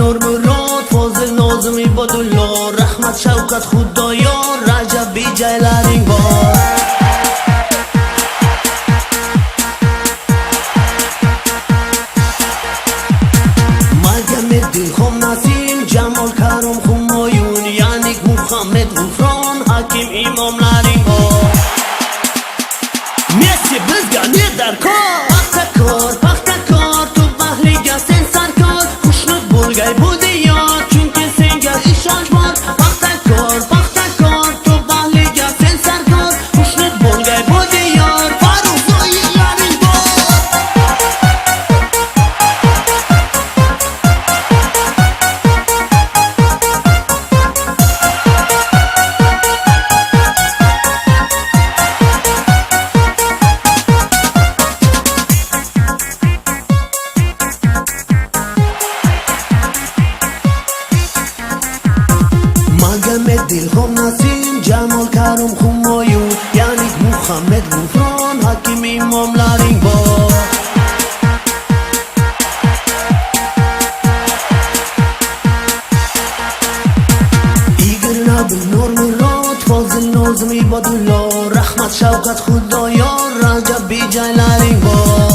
نور مراد فاضل ناظم عبادالله رحمت شوکت خدایار رجب بی جیلانی بار مرگم دلخوام نسیم جمال کرم همایون یعنی محمد غفران حکیم امام لرین بار میسی بزگانی در کار پختکار تو بحلی گستین سرکار خوشنود بولگای بودی یاد چونکه سنگر ایشانش بار پختکار تو بحلی گستین سرکار خوشنود بولگای بودی یاد فروزوی لرین بار مگم دلخوام نسیم جمال کرم همایون یعنی محمد غفران حکیم امام لرین بار ایگر نبل نور مراد فاضل ناظم عبادالله رحمت شوکت خدایار رجب بی جیلانی بار